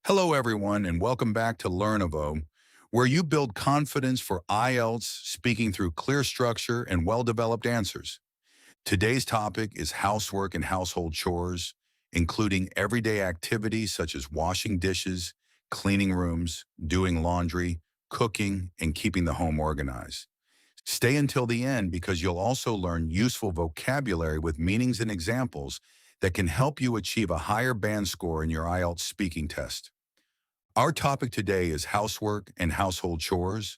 Hello, everyone, and welcome back to Learnivo, where you build confidence for IELTS speaking through clear structure and well-developed answers. Today's topic is housework and household chores, including everyday activities such as washing dishes, cleaning rooms, doing laundry, cooking, and keeping the home organized. Stay until the end because you'll also learn useful vocabulary with meanings and examples that can help you achieve a higher band score in your IELTS speaking test. Our topic today is housework and household chores.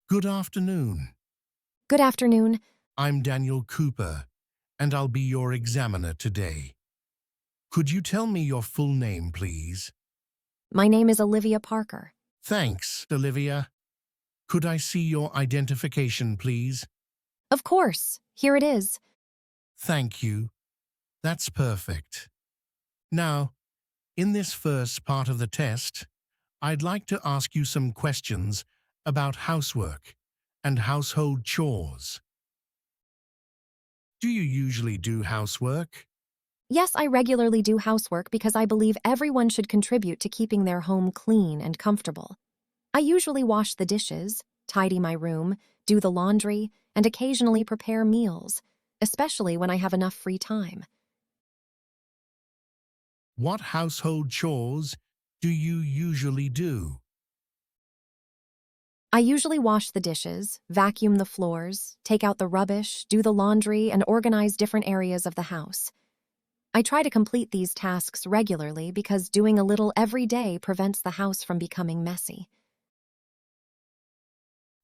Good afternoon. Good afternoon. I'm Daniel Cooper, and I'll be your examiner today. Could you tell me your full name, please? My name is Olivia Parker. Thanks, Olivia. Could I see your identification, please? Of course. Here it is. Thank you. That's perfect. Now, in this first part of the test, I'd like to ask you some questions about housework and household chores. Do you usually do housework? Yes, I regularly do housework because I believe everyone should contribute to keeping their home clean and comfortable. I usually wash the dishes, tidy my room, do the laundry, and occasionally prepare meals, especially when I have enough free time. What household chores do you usually do? I usually wash the dishes, vacuum the floors, take out the rubbish, do the laundry, and organize different areas of the house. I try to complete these tasks regularly because doing a little every day prevents the house from becoming messy.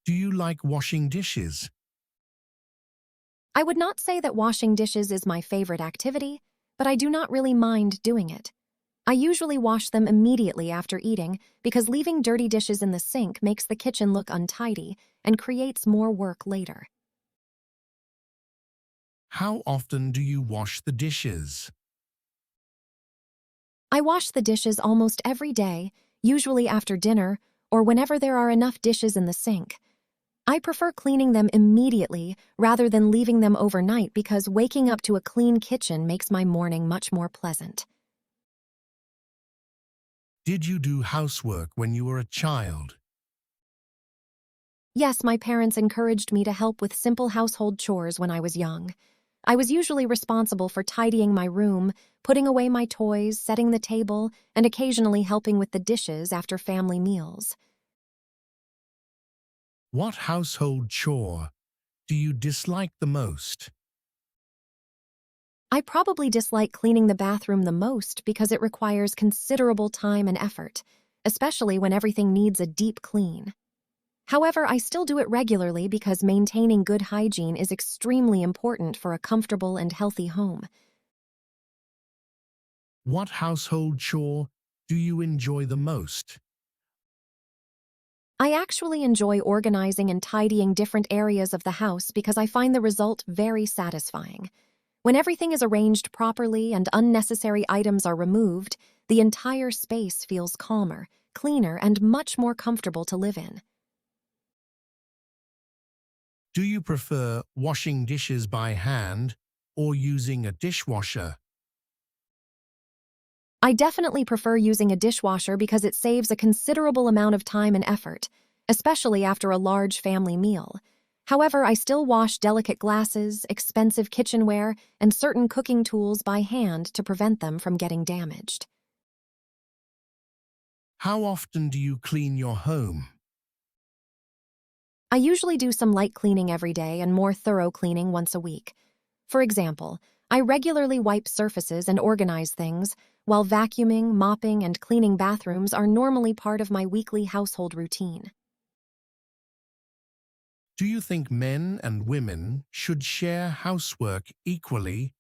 Do you like washing dishes? I would not say that washing dishes is my favorite activity, but I do not really mind doing it. I usually wash them immediately after eating because leaving dirty dishes in the sink makes the kitchen look untidy and creates more work later. How often do you wash the dishes? I wash the dishes almost every day, usually after dinner or whenever there are enough dishes in the sink. I prefer cleaning them immediately rather than leaving them overnight because waking up to a clean kitchen makes my morning much more pleasant. Did you do housework when you were a child? Yes, my parents encouraged me to help with simple household chores when I was young. I was usually responsible for tidying my room, putting away my toys, setting the table, and occasionally helping with the dishes after family meals. What household chore do you dislike the most? I probably dislike cleaning the bathroom the most because it requires considerable time and effort, especially when everything needs a deep clean. However, I still do it regularly because maintaining good hygiene is extremely important for a comfortable and healthy home. What household chore do you enjoy the most? I actually enjoy organizing and tidying different areas of the house because I find the result very satisfying. When everything is arranged properly and unnecessary items are removed, the entire space feels calmer, cleaner, and much more comfortable to live in. Do you prefer washing dishes by hand or using a dishwasher? I definitely prefer using a dishwasher because it saves a considerable amount of time and effort, especially after a large family meal. However, I still wash delicate glasses, expensive kitchenware, and certain cooking tools by hand to prevent them from getting damaged. How often do you clean your home? I usually do some light cleaning every day and more thorough cleaning once a week. For example, I regularly wipe surfaces and organize things, while vacuuming, mopping, and cleaning bathrooms are normally part of my weekly household routine. Do you think men and women should share housework equally?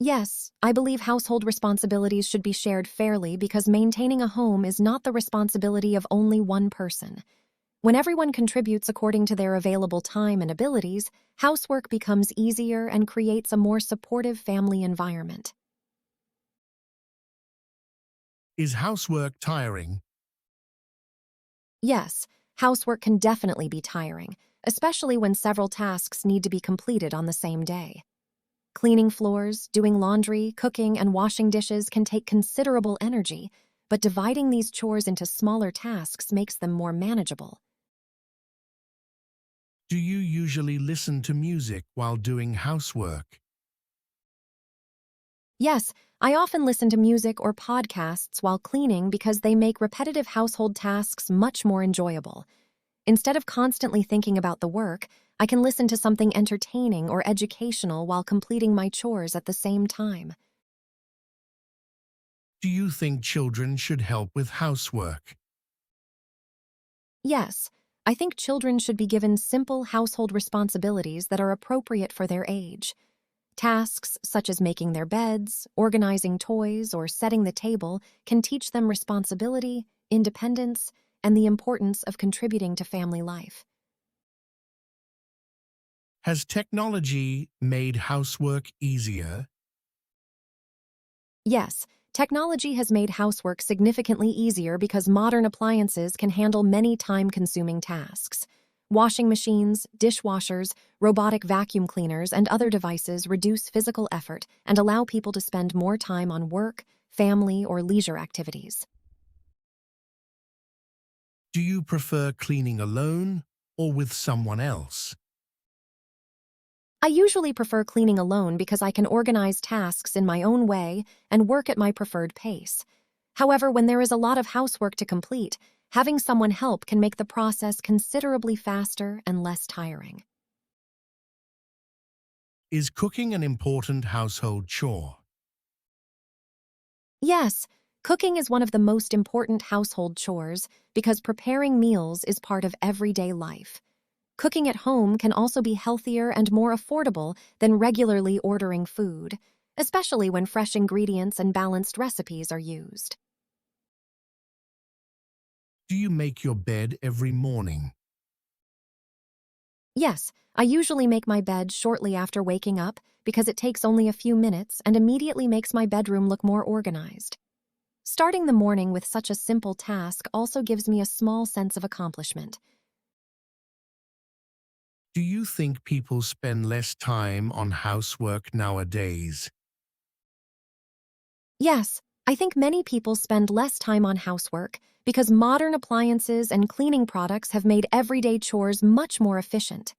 Yes, I believe household responsibilities should be shared fairly because maintaining a home is not the responsibility of only one person. When everyone contributes according to their available time and abilities, housework becomes easier and creates a more supportive family environment. Is housework tiring? Yes, housework can definitely be tiring, especially when several tasks need to be completed on the same day. Cleaning floors, doing laundry, cooking, and washing dishes can take considerable energy, but dividing these chores into smaller tasks makes them more manageable. Do you usually listen to music while doing housework? Yes, I often listen to music or podcasts while cleaning because they make repetitive household tasks much more enjoyable. Instead of constantly thinking about the work, I can listen to something entertaining or educational while completing my chores at the same time. Do you think children should help with housework? Yes, I think children should be given simple household responsibilities that are appropriate for their age. Tasks such as making their beds, organizing toys, or setting the table can teach them responsibility, independence, and the importance of contributing to family life. Has technology made housework easier? Yes, technology has made housework significantly easier because modern appliances can handle many time-consuming tasks. Washing machines, dishwashers, robotic vacuum cleaners, and other devices reduce physical effort and allow people to spend more time on work, family, or leisure activities. Do you prefer cleaning alone or with someone else? I usually prefer cleaning alone because I can organize tasks in my own way and work at my preferred pace. However, when there is a lot of housework to complete, having someone help can make the process considerably faster and less tiring. Is cooking an important household chore? Yes, cooking is one of the most important household chores because preparing meals is part of everyday life. Cooking at home can also be healthier and more affordable than regularly ordering food, especially when fresh ingredients and balanced recipes are used. Do you make your bed every morning? Yes, I usually make my bed shortly after waking up because it takes only a few minutes and immediately makes my bedroom look more organized. Starting the morning with such a simple task also gives me a small sense of accomplishment. Do you think people spend less time on housework nowadays? Yes, I think many people spend less time on housework because modern appliances and cleaning products have made everyday chores much more efficient.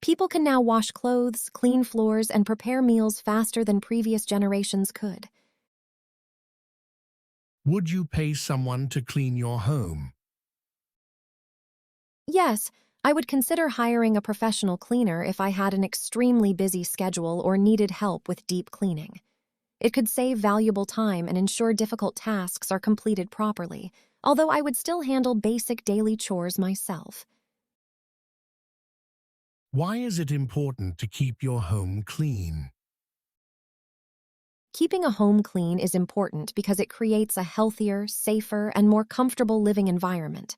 People can now wash clothes, clean floors, and prepare meals faster than previous generations could. Would you pay someone to clean your home? Yes, I would consider hiring a professional cleaner if I had an extremely busy schedule or needed help with deep cleaning. It could save valuable time and ensure difficult tasks are completed properly, although I would still handle basic daily chores myself. Why is it important to keep your home clean? Keeping a home clean is important because it creates a healthier, safer, and more comfortable living environment.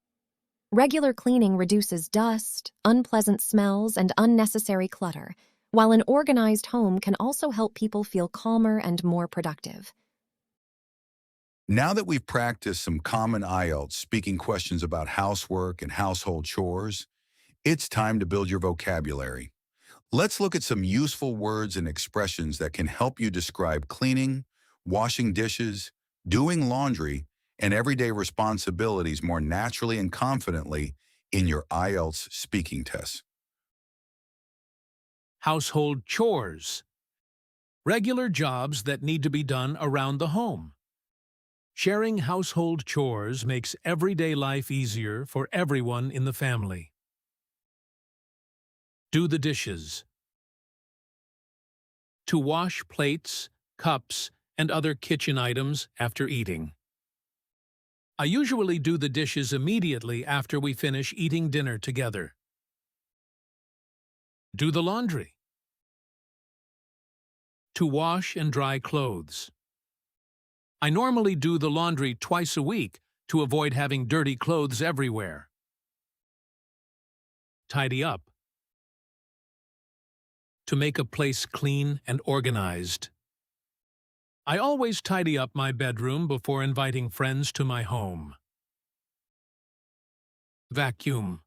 Regular cleaning reduces dust, unpleasant smells, and unnecessary clutter, while an organized home can also help people feel calmer and more productive. Now that we've practiced some common IELTS speaking questions about housework and household chores, it's time to build your vocabulary. Let's look at some useful words and expressions that can help you describe cleaning, washing dishes, doing laundry, and everyday responsibilities more naturally and confidently in your IELTS speaking test. Household chores. Regular jobs that need to be done around the home. Sharing household chores makes everyday life easier for everyone in the family. Do the dishes. To wash plates, cups, and other kitchen items after eating. I usually do the dishes immediately after we finish eating dinner together. Do the laundry. To wash and dry clothes. I normally do the laundry twice a week to avoid having dirty clothes everywhere. Tidy up. To make a place clean and organized. I always tidy up my bedroom before inviting friends to my home. Vacuum.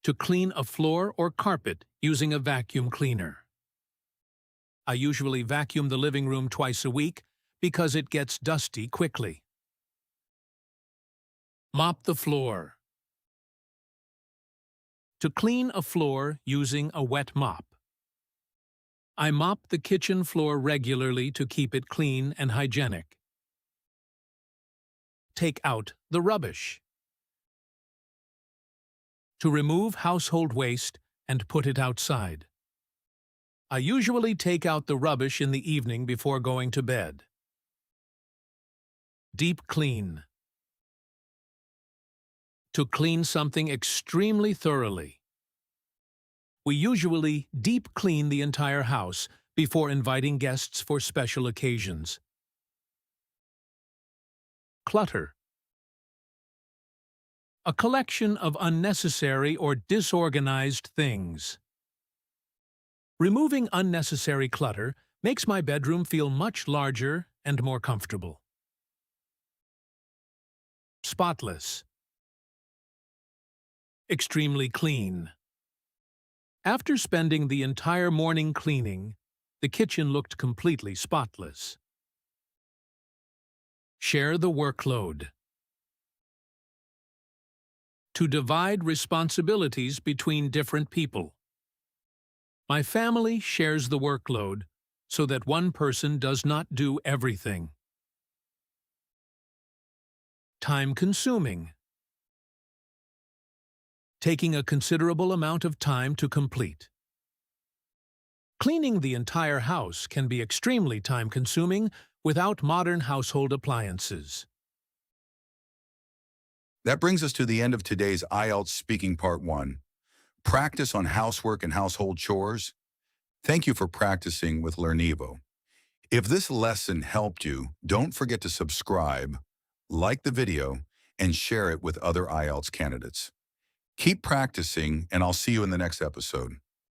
To clean a floor or carpet using a vacuum cleaner. I usually vacuum the living room twice a week because it gets dusty quickly. Mop the floor. To clean a floor using a wet mop. I mop the kitchen floor regularly to keep it clean and hygienic. Take out the rubbish. To remove household waste and put it outside. I usually take out the rubbish in the evening before going to bed. Deep clean. To clean something extremely thoroughly. We usually deep clean the entire house before inviting guests for special occasions. Clutter. A collection of unnecessary or disorganized things. Removing unnecessary clutter makes my bedroom feel much larger and more comfortable. Spotless. Extremely clean. After spending the entire morning cleaning, the kitchen looked completely spotless. Share the workload. To divide responsibilities between different people. My family shares the workload so that one person does not do everything. Time-consuming. Taking a considerable amount of time to complete. Cleaning the entire house can be extremely time-consuming without modern household appliances. That brings us to the end of today's IELTS Speaking Part 1. Practice on housework and household chores. Thank you for practicing with Learnivo. If this lesson helped you, don't forget to subscribe, like the video, and share it with other IELTS candidates. Keep practicing, and I'll see you in the next episode.